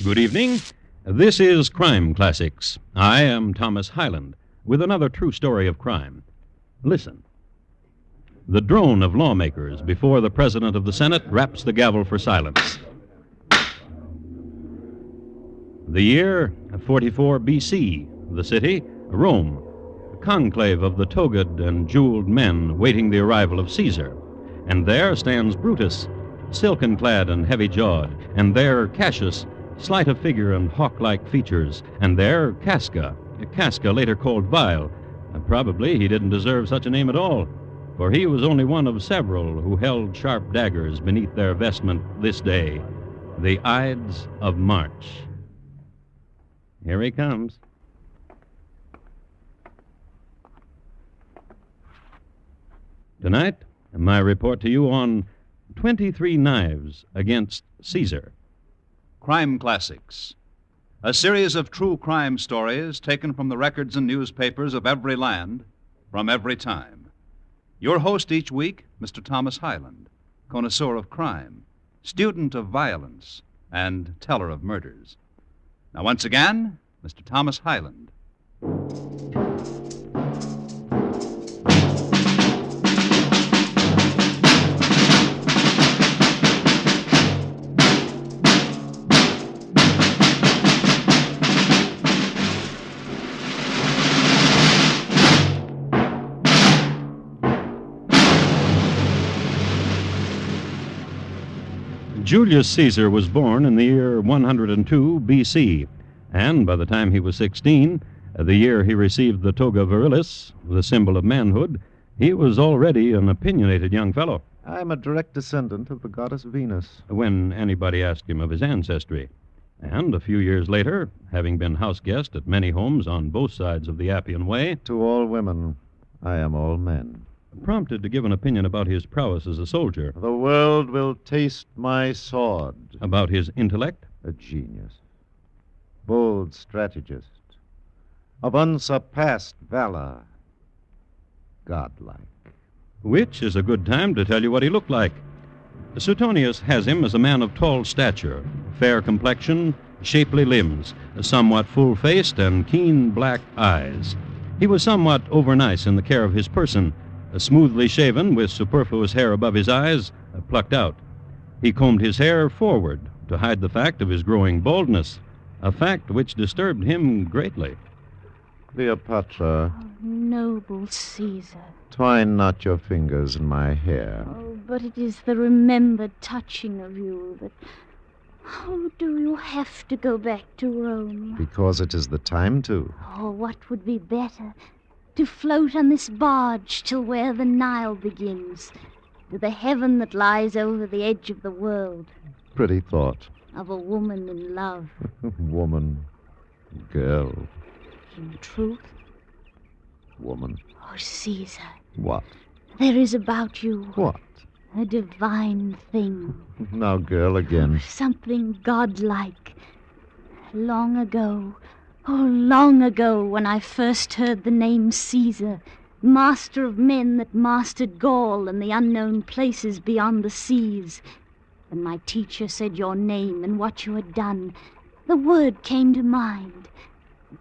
Good evening. This is Crime Classics. I am Thomas Hyland with another true story of crime. Listen. The drone of lawmakers before the President of the Senate raps the gavel for silence. The year 44 B.C. The city, Rome. A conclave of the togaed and jeweled men waiting the arrival of Caesar. And there stands Brutus, silken clad and heavy jawed. And there Cassius, slight of figure and hawk-like features. And there Casca later called Vile. Probably he didn't deserve such a name at all, for he was only one of several who held sharp daggers beneath their vestment this day, the Ides of March. Here he comes. Tonight, my report to you on 23 Knives Against Caesar. Crime Classics, a series of true crime stories taken from the records and newspapers of every land, from every time. Your host each week, Mr. Thomas Hyland, connoisseur of crime, student of violence, and teller of murders. Now, once again, Mr. Thomas Hyland. Julius Caesar was born in the year 102 B.C., and by the time he was 16, the year he received the toga virilis, the symbol of manhood, he was already an opinionated young fellow. I'm a direct descendant of the goddess Venus. When anybody asked him of his ancestry. And a few years later, having been house guest at many homes on both sides of the Appian Way, To all women, I am all men. prompted to give an opinion about his prowess as a soldier, The world will taste my sword. about his intellect, A genius. Bold strategist. Of unsurpassed valor. Godlike. which is a good time to tell you what he looked like. Suetonius has him as a man of tall stature, fair complexion, shapely limbs, somewhat full-faced, and keen black eyes. He was somewhat overnice in the care of his person, smoothly shaven with superfluous hair above his eyes, plucked out. He combed his hair forward to hide the fact of his growing baldness, a fact which disturbed him greatly. Cleopatra, Oh, noble Caesar. twine not your fingers in my hair. Oh, but it is the remembered touching of you that... Oh, do you have to go back to Rome? Because it is the time to. Oh, what would be better? To float on this barge till where the Nile begins, to the heaven that lies over the edge of the world, Pretty thought. of a woman in love. Woman. Girl. In truth, Woman. oh, Caesar, What? there is about you What? a divine thing. Now, girl, again. Something godlike. Long ago, oh, long ago, when I first heard the name Caesar, master of men that mastered Gaul and the unknown places beyond the seas, when my teacher said your name and what you had done, the word came to mind.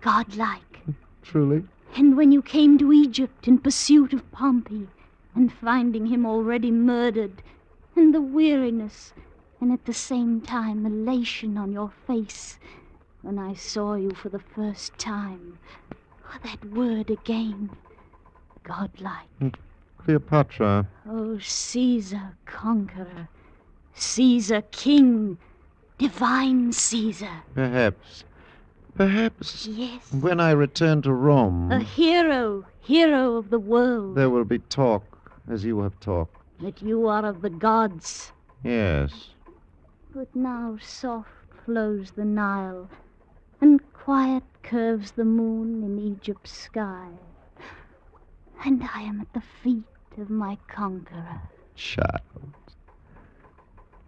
Godlike. Truly? And when you came to Egypt in pursuit of Pompey, and finding him already murdered, and the weariness, and at the same time elation on your face, when I saw you for the first time. Oh, that word again. Godlike. Cleopatra. Oh, Caesar conqueror. Caesar king. Divine Caesar. Perhaps. Yes. When I return to Rome, A hero. Hero of the world. there will be talk, as you have talked. That you are of the gods. Yes. But now soft flows the Nile, and quiet curves the moon in Egypt's sky. And I am at the feet of my conqueror. Child.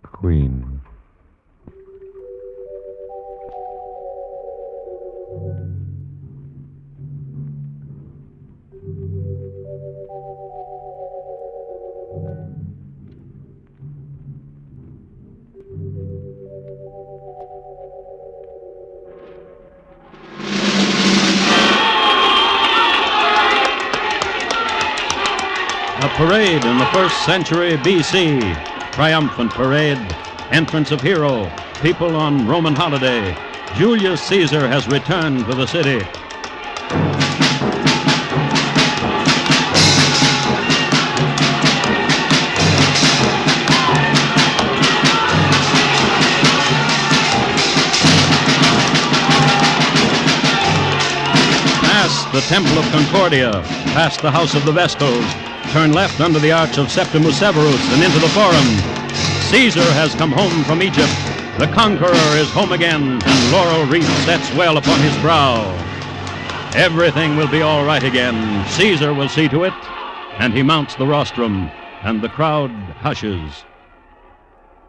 Queen. parade in the 1st century B.C. Triumphant parade, entrance of hero, people on Roman holiday. Julius Caesar has returned to the city. Past the Temple of Concordia, past the House of the Vestals, turn left under the Arch of Septimus Severus and into the Forum. Caesar has come home from Egypt. The conqueror is home again, and laurel wreath sets well upon his brow. Everything will be all right again. Caesar will see to it, and he mounts the rostrum, and the crowd hushes.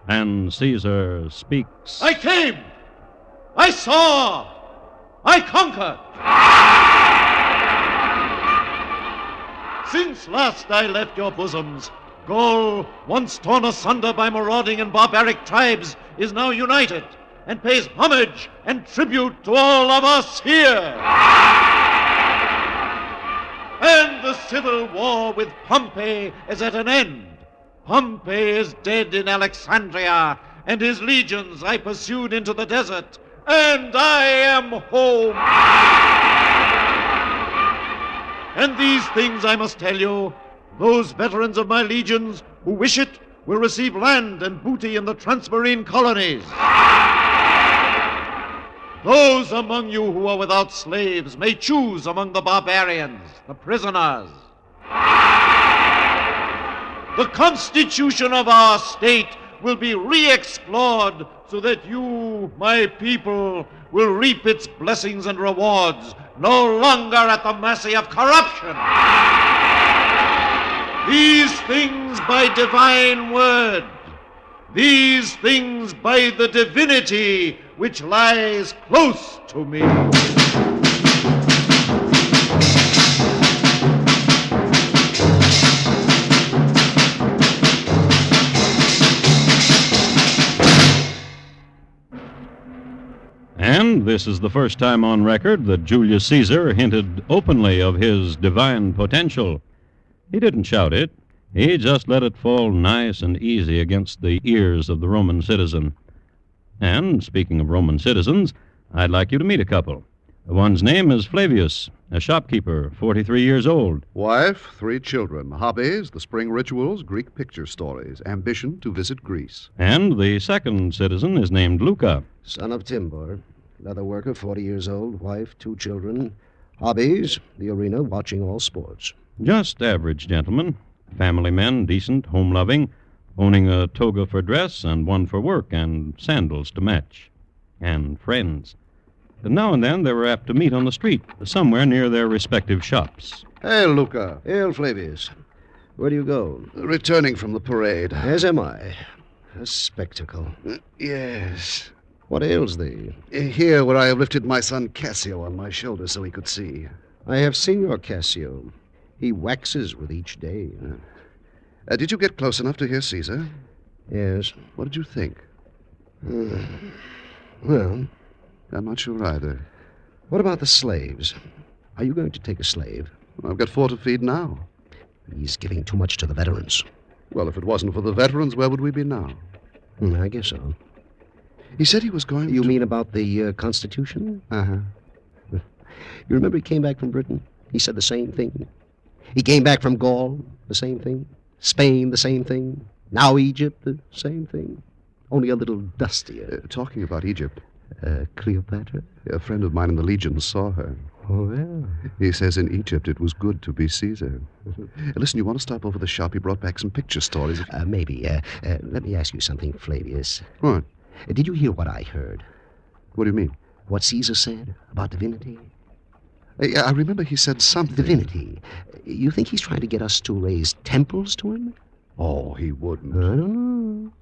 And Caesar speaks. I came! I saw! I conquered! Since last I left your bosoms, Gaul, once torn asunder by marauding and barbaric tribes, is now united and pays homage and tribute to all of us here. And the civil war with Pompey is at an end. Pompey is dead in Alexandria, and his legions I pursued into the desert, and I am home. And these things I must tell you. Those veterans of my legions who wish it will receive land and booty in the transmarine colonies. Those among you who are without slaves may choose among the barbarians, the prisoners. The constitution of our state will be re-explored so that you, my people, will reap its blessings and rewards, no longer at the mercy of corruption. These things by divine word, these things by the divinity which lies close to me. And this is the first time on record that Julius Caesar hinted openly of his divine potential. He didn't shout it. He just let it fall nice and easy against the ears of the Roman citizen. And, speaking of Roman citizens, I'd like you to meet a couple. One's name is Flavius, a shopkeeper, 43 years old. Wife, 3 children. Hobbies, the spring rituals, Greek picture stories. Ambition to visit Greece. And the second citizen is named Luca. Son of Timbor, leather worker, 40 years old, wife, 2 children. Hobbies, the arena, watching all sports. Just average gentlemen. Family men, decent, home-loving, owning a toga for dress and one for work and sandals to match. And friends. And now and then they were apt to meet on the street, somewhere near their respective shops. Hey, Luca. Hail, Flavius. Where do you go? Returning from the parade. As am I. A spectacle. Yes. What ails thee? Here, where I have lifted my son Cassio on my shoulder so he could see. I have seen your Cassio. He waxes with each day. Did you get close enough to hear Caesar? Yes. What did you think? Well, I'm not sure either. what about the slaves? Are you going to take a slave? I've got 4 to feed now. He's giving too much to the veterans. Well, if it wasn't for the veterans, where would we be now? I guess so. He said he was going You to... mean about the Constitution? Uh-huh. You remember he came back from Britain? He said the same thing. He came back from Gaul, the same thing. Spain, the same thing. Now Egypt, the same thing. Only a little dustier. Talking about Egypt, Cleopatra? a friend of mine in the Legion saw her. Oh, well. He says in Egypt it was good to be Caesar. Listen, you want to stop over the shop? He brought back some picture stories. Maybe. Let me ask you something, Flavius. What? Did you hear what I heard? What do you mean? What Caesar said about divinity? I remember he said something. Divinity. You think he's trying to get us to raise temples to him? Oh, he wouldn't. I don't know.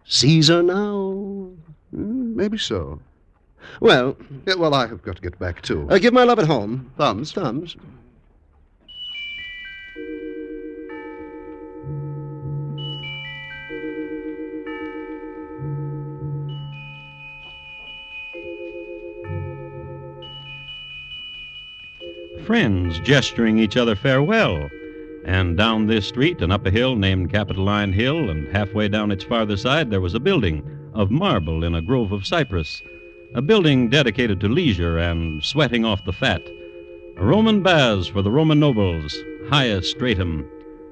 Caesar now. Maybe so. Well, Yeah, well, I have got to get back, too. give my love at home. Thumbs? Thumbs. Friends gesturing each other farewell. And down this street and up a hill named Capitoline Hill, and halfway down its farther side, there was a building of marble in a grove of cypress, a building dedicated to leisure and sweating off the fat. Roman baths for the Roman nobles, highest stratum,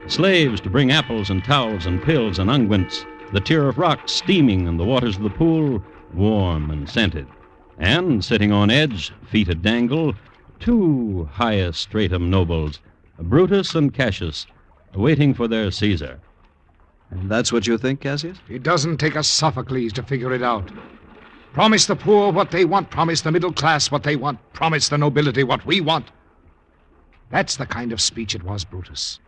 slaves to bring apples and towels and pills and unguents, the tier of rocks steaming and the waters of the pool warm and scented. And sitting on edge, feet a dangle, two highest stratum nobles, Brutus and Cassius, waiting for their Caesar. And that's what you think, Cassius? It doesn't take a Sophocles to figure it out. Promise the poor what they want, promise the middle class what they want, promise the nobility what we want. That's the kind of speech it was, Brutus.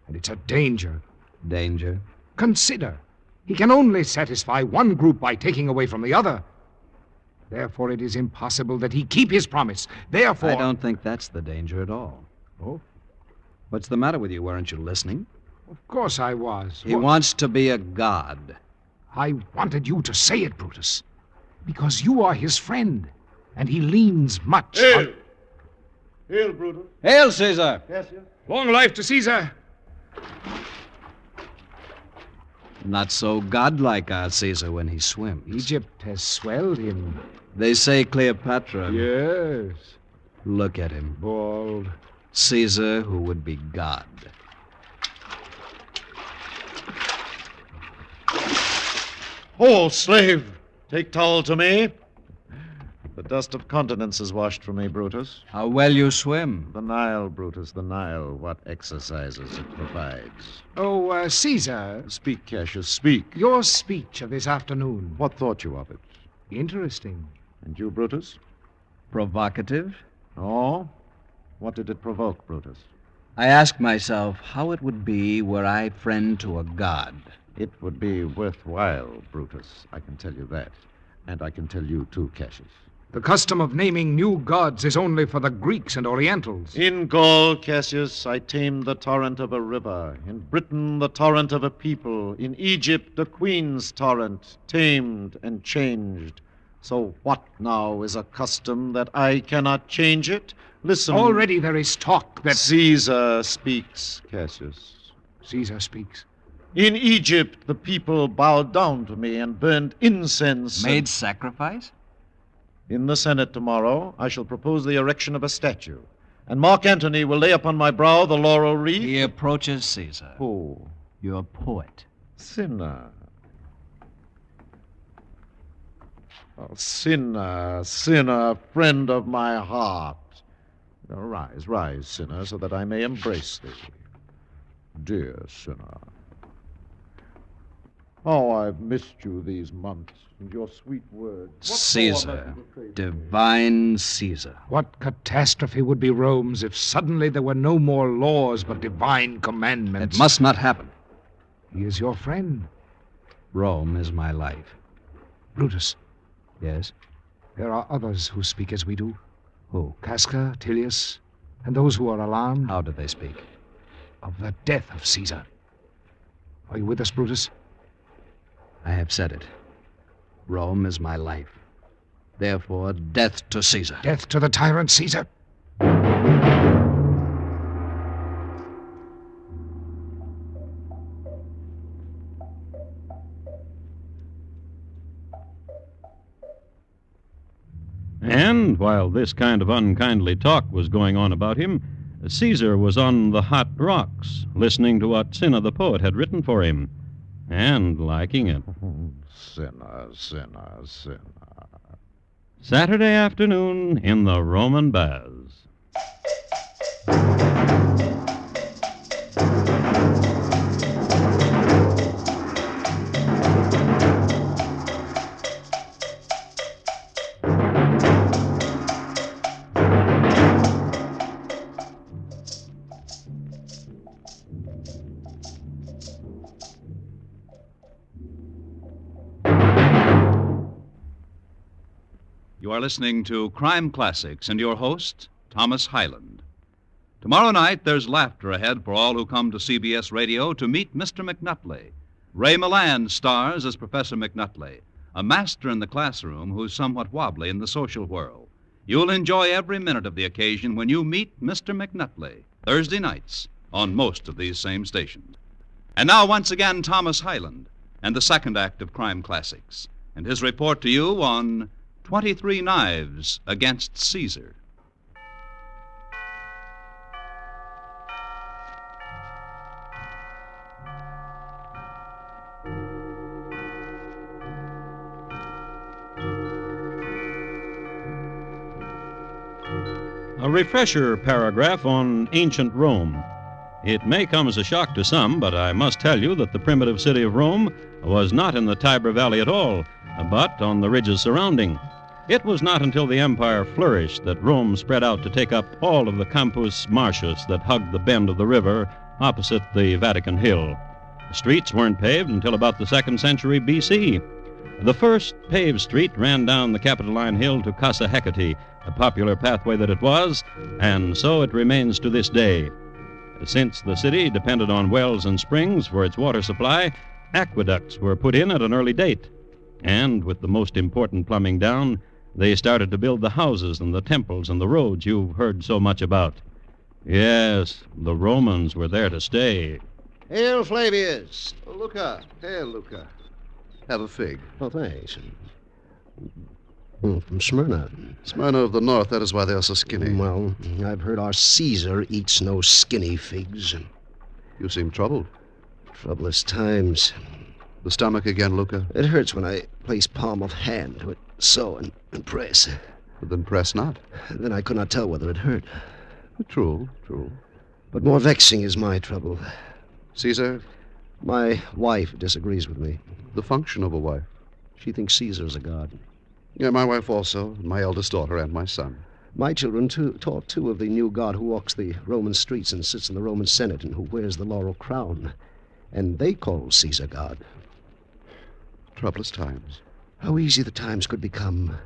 And it's a danger. Danger? Consider, he can only satisfy one group by taking away from the other. Therefore, it is impossible that he keep his promise. Therefore... I don't think that's the danger at all. Oh? What's the matter with you? Weren't you listening? Of course I was. He wants to be a god. I wanted you to say it, Brutus. Because you are his friend, and he leans much on... Hail, Brutus. Hail, Caesar! Cassius. Long life to Caesar! Not so godlike, our Caesar, when he swims. Egypt has swelled him. They say Cleopatra. Yes. Look at him. Bald. Caesar, who would be God. Oh, slave, take towel to me. The dust of continents is washed from me, Brutus. How well you swim. The Nile, Brutus, the Nile. What exercises it provides. Oh, Caesar, Speak, Cassius, speak. your speech of this afternoon. What thought you of it? Interesting. And you, Brutus? Provocative? Oh? What did it provoke, Brutus? I ask myself how it would be were I friend to a god. It would be worthwhile, Brutus. I can tell you that. And I can tell you, too, Cassius. The custom of naming new gods is only for the Greeks and Orientals. In Gaul, Cassius, I tamed the torrent of a river. In Britain, the torrent of a people. In Egypt, the queen's torrent, tamed and changed. So what now is a custom that I cannot change it? Listen. Already there is talk that... Caesar speaks, Cassius. Caesar speaks. In Egypt, the people bowed down to me and burned incense. Made sacrifice? In the Senate tomorrow, I shall propose the erection of a statue. And Mark Antony will lay upon my brow the laurel wreath. He approaches Caesar. Who? Your poet. Sinner. Oh, sinner, sinner, friend of my heart. Now, rise, rise, sinner, so that I may embrace thee. Dear sinner. Oh, I've missed you these months, and your sweet words. What Caesar. more have you betrayed? Divine Caesar. What catastrophe would be Rome's if suddenly there were no more laws but divine commandments? It must not happen. He is your friend. Rome is my life. Brutus, Yes? there are others who speak as we do. Who? Casca, Tilius, and those who are alarmed How do they speak? of the death of Caesar. Are you with us, Brutus? I have said it. Rome is my life. Therefore, death to Caesar. Death to the tyrant Caesar. And while this kind of unkindly talk was going on about him, Caesar was on the hot rocks, listening to what Cinna the poet had written for him, and liking it. Sinner, sinner, sinner. Saturday afternoon in the Roman baths. You are listening to Crime Classics and your host, Thomas Hyland. Tomorrow night, there's laughter ahead for all who come to CBS Radio to meet Mr. McNutley. Ray Milland stars as Professor McNutley, a master in the classroom who's somewhat wobbly in the social world. You'll enjoy every minute of the occasion when you meet Mr. McNutley, Thursday nights on most of these same stations. And now, once again, Thomas Hyland and the second act of Crime Classics, and his report to you on 23 Knives Against Caesar. A refresher paragraph on ancient Rome. It may come as a shock to some, but I must tell you that the primitive city of Rome was not in the Tiber Valley at all, but on the ridges surrounding. It was not until the empire flourished that Rome spread out to take up all of the Campus Martius that hugged the bend of the river opposite the Vatican Hill. The streets weren't paved until about the 2nd century B.C. The first paved street ran down the Capitoline Hill to Casa Hecate, a popular pathway that it was, and so it remains to this day. Since the city depended on wells and springs for its water supply, aqueducts were put in at an early date. And with the most important plumbing down, they started to build the houses and the temples and the roads you've heard so much about. Yes, the Romans were there to stay. Hail, Flavius. Oh, Luca. Here, Luca. Have a fig. Oh, thanks. From Smyrna. Smyrna of the North, that is why they are so skinny. Well, I've heard our Caesar eats no skinny figs. You seem troubled. Troublous times. The stomach again, Luca? It hurts when I place palm of hand to it, so, and press. But then press not. Then I could not tell whether it hurt. True. But more vexing is my trouble. Caesar? My wife disagrees with me. The function of a wife. She thinks Caesar's a god. Yeah, my wife also, my eldest daughter, and my son. My children taught too of the new god who walks the Roman streets and sits in the Roman Senate and who wears the laurel crown. And they call Caesar God. Troublous times. How easy the times could become.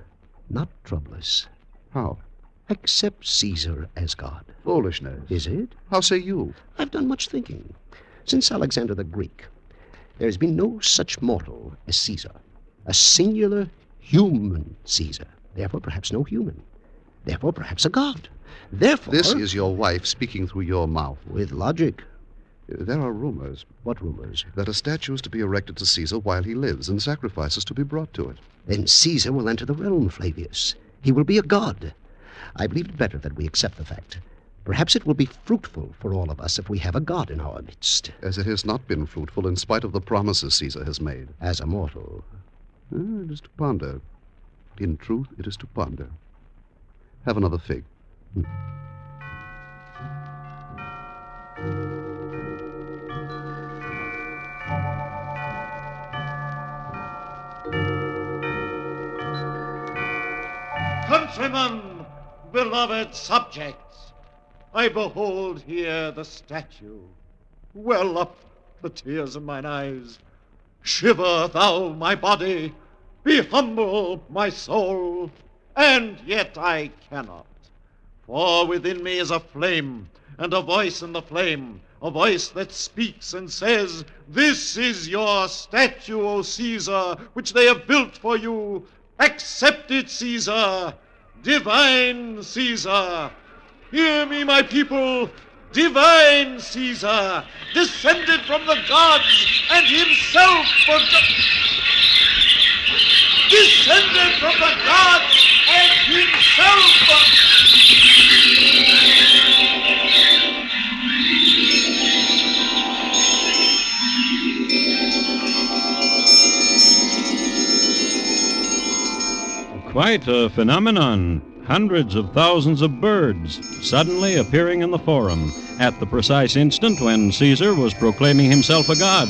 Not troublous. How? Accept Caesar as God. Foolishness. Is it? How say you? I've done much thinking. Since Alexander the Greek, there has been no such mortal as Caesar. A singular human Caesar. Therefore, perhaps no human. Therefore, perhaps a god. Therefore... This is your wife speaking through your mouth. With logic. There are rumors. What rumors? That a statue is to be erected to Caesar while he lives, and sacrifices to be brought to it. Then Caesar will enter the realm, Flavius. He will be a god. I believe it better that we accept the fact. Perhaps it will be fruitful for all of us if we have a god in our midst. As it has not been fruitful in spite of the promises Caesar has made. As a mortal. It is to ponder. In truth, it is to ponder. Have another fig. Countrymen, beloved subjects, I behold here the statue. Well up the tears in mine eyes. Shiver thou my body, be humble my soul, and yet I cannot. For within me is a flame, and a voice in the flame, a voice that speaks and says, "This is your statue, O Caesar, which they have built for you. Accept it, Caesar, divine Caesar. Hear me, my people, divine Caesar, descended from the gods and himself descended from the gods and himself Quite a phenomenon. Hundreds of thousands of birds suddenly appearing in the forum at the precise instant when Caesar was proclaiming himself a god.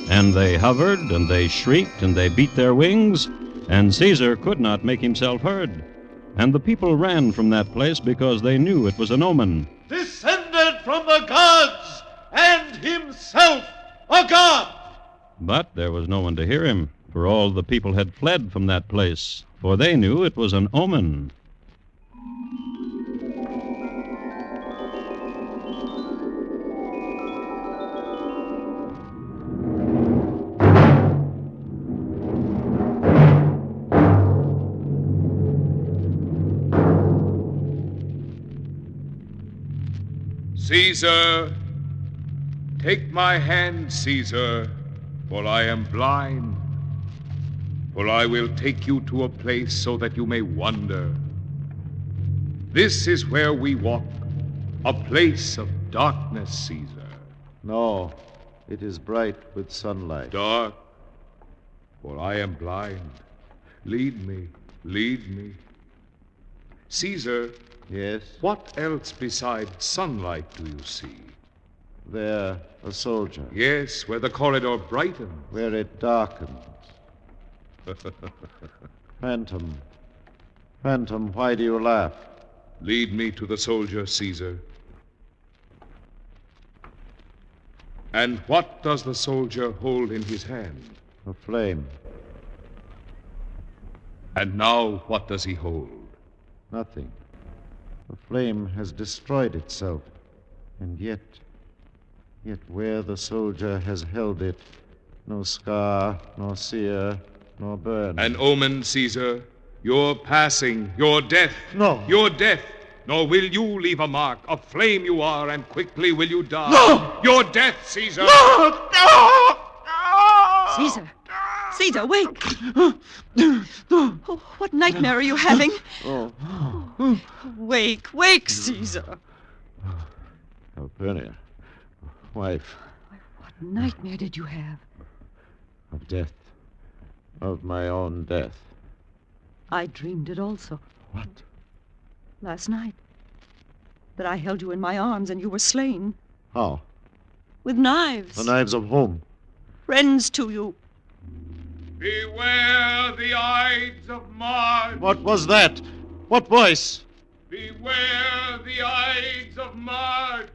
And they hovered, and they shrieked, and they beat their wings, and Caesar could not make himself heard. And the people ran from that place because they knew it was an omen. descended from the gods and himself a god. But there was no one to hear him, for all the people had fled from that place, for they knew it was an omen. Caesar, Take my hand, Caesar, for I am blind. For I will take you to a place so that you may wonder. This is where we walk, a place of darkness, Caesar. No, it is bright with sunlight. Dark, for I am blind. Lead me, lead me. Caesar, Yes, what else besides sunlight do you see? there, a soldier. Yes, where the corridor brightens. Where it darkens. Phantom. Phantom, why do you laugh? Lead me to the soldier, Caesar. And what does the soldier hold in his hand? A flame. And now what does he hold? Nothing. The flame has destroyed itself. And yet where the soldier has held it, no scar, nor sear, nor burn. An omen, Caesar. Your passing, your death. No. Your death. Nor will you leave a mark. A flame you are, and quickly will you die. No! Your death, Caesar. No! No! Caesar! Caesar, wake! Oh, what nightmare are you having? Oh. Wake, wake, Caesar! Calpurnia, wife What nightmare did you have? of death, of my own death. I dreamed it also, What? last night. That I held you in my arms and you were slain. How? With knives. The knives of whom? Friends to you. Beware the Ides of March. What was that? What voice? Beware the Ides of March.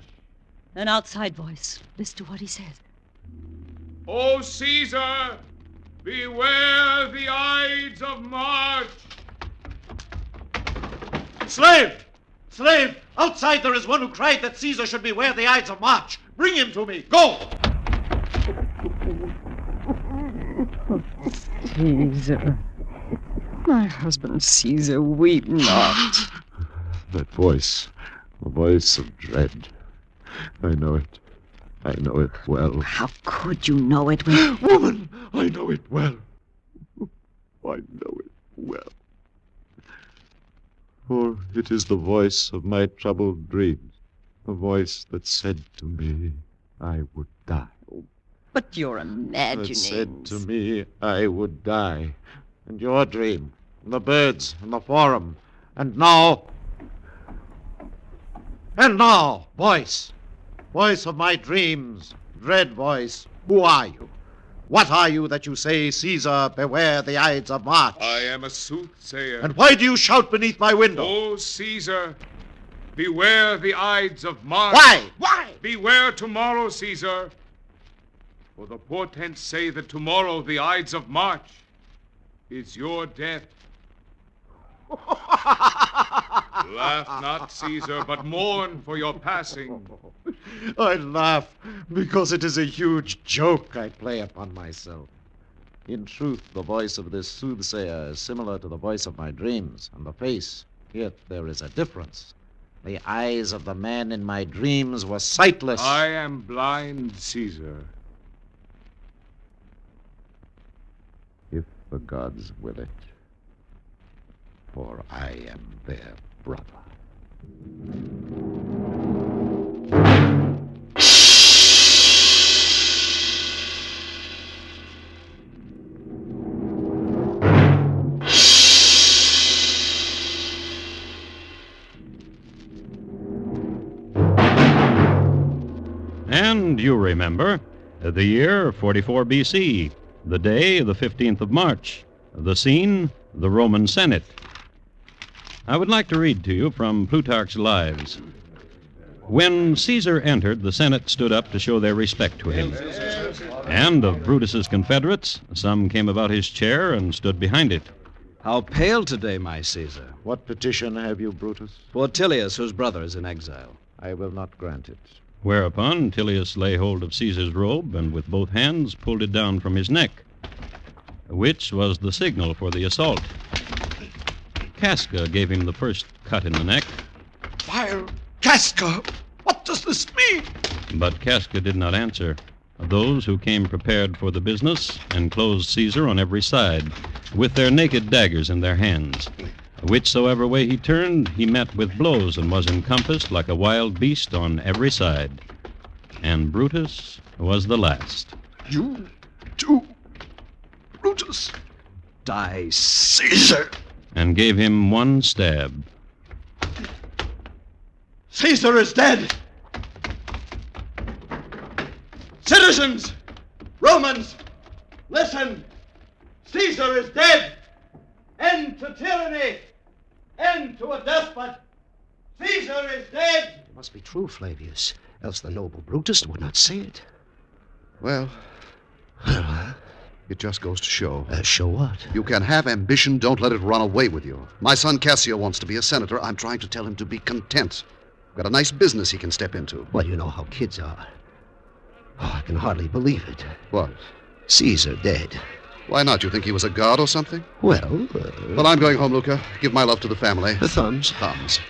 An outside voice. Listen to what he says. O Caesar, beware the Ides of March. Slave! Slave! Outside there is one who cried that Caesar should beware the Ides of March. Bring him to me. Go! Caesar. My husband Caesar, weep not. That voice, a voice of dread. I know it. I know it well. How could you know it when... Woman, I know it well. I know it well. For it is the voice of my troubled dreams, the voice that said to me I would die. But you're That imagining. said to me I would die. And your dream, and the birds, and the forum, and now... And now, voice, voice of my dreams, dread voice, who are you? What are you that you say, Caesar, beware the Ides of March? I am a soothsayer. And why do you shout beneath my window? O Caesar, beware the Ides of March. Why? Why? Beware tomorrow, Caesar. For the portents say that tomorrow the Ides of March is your death. Laugh not, Caesar, but mourn for your passing. I laugh because it is a huge joke I play upon myself. In truth, the voice of this soothsayer is similar to the voice of my dreams, and the face, yet there is a difference. The eyes of the man in my dreams were sightless. I am blind, Caesar. If the gods will it, for I am their brother. And you remember, the year 44 BC, the day, the 15th of March, the scene, the Roman Senate. I would like to read to you from Plutarch's Lives. When Caesar entered, the Senate stood up to show their respect to him. And of Brutus's confederates, some came about his chair and stood behind it. How pale today, my Caesar. What petition have you, Brutus? For Tilius, whose brother is in exile. I will not grant it. Whereupon Tilius lay hold of Caesar's robe and with both hands pulled it down from his neck, which was the signal for the assault. Casca gave him the first cut in the neck. Vile Casca! What does this mean? But Casca did not answer. Those who came prepared for the business enclosed Caesar on every side, with their naked daggers in their hands. Whichsoever way he turned, he met with blows and was encompassed like a wild beast on every side. And Brutus was the last. You too, Brutus. Die, Caesar. And gave him one stab. Caesar is dead! Citizens! Romans! Listen! Caesar is dead! End to tyranny! End to a despot! Caesar is dead! It must be true, Flavius, else the noble Brutus would not say it. Well, it just goes to show. Show what? You can have ambition, don't let it run away with you. My son Cassio wants to be a senator. I'm trying to tell him to be content. Got a nice business he can step into. Well, you know how kids are. Oh, I can hardly believe it. What? Caesar dead. Why not? You think he was a god or something? Well, Well, I'm going home, Luca. Give my love to the family. The thumbs. Thumbs.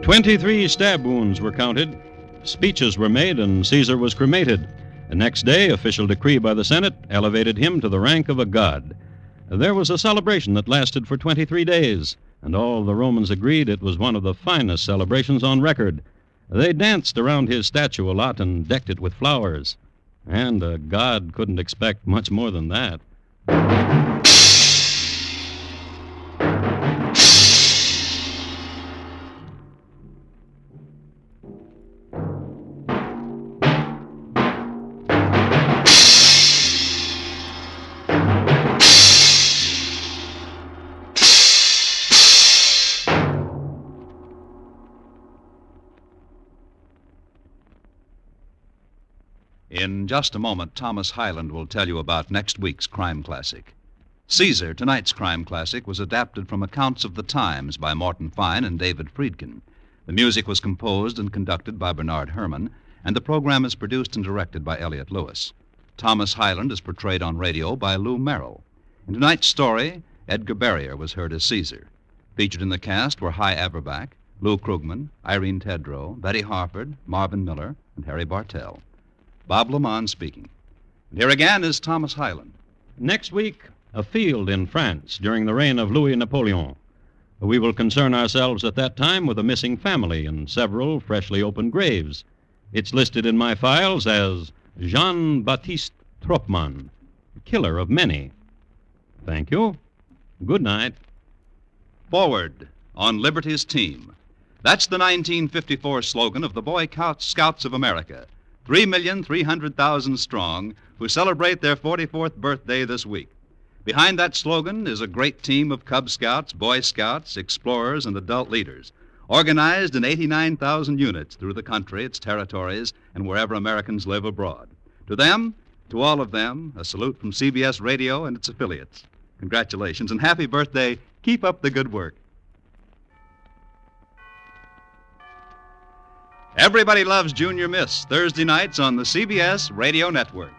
"23 stab wounds were counted. Speeches were made, and Caesar was cremated. The next day, official decree by the Senate elevated him to the rank of a god. There was a celebration that lasted for 23 days, and all the Romans agreed it was one of the finest celebrations on record. They danced around his statue a lot and decked it with flowers. And a god couldn't expect much more than that. In just a moment, Thomas Hyland will tell you about next week's crime classic. Caesar, tonight's crime classic, was adapted from accounts of the times by Morton Fine and David Friedkin. The music was composed and conducted by Bernard Herrmann, and the program is produced and directed by Elliott Lewis. Thomas Hyland is portrayed on radio by Lou Merrill. In tonight's story, Edgar Barrier was heard as Caesar. Featured in the cast were Hy Averback, Lou Krugman, Irene Tedrow, Betty Harford, Marvin Miller, and Harry Bartell. Bob Lamont speaking. And here again is Thomas Hyland. Next week, a field in France during the reign of Louis Napoleon. We will concern ourselves at that time with a missing family and several freshly opened graves. It's listed in my files as Jean-Baptiste Tropman, killer of many. Thank you. Good night. Forward on Liberty's team. That's the 1954 slogan of the Boy Scouts of America, 3,300,000 strong, who celebrate their 44th birthday this week. Behind that slogan is a great team of Cub Scouts, Boy Scouts, explorers, and adult leaders, organized in 89,000 units through the country, its territories, and wherever Americans live abroad. To them, to all of them, a salute from CBS Radio and its affiliates. Congratulations and happy birthday. Keep up the good work. Everybody Loves Junior Miss, Thursday nights on the CBS Radio Network.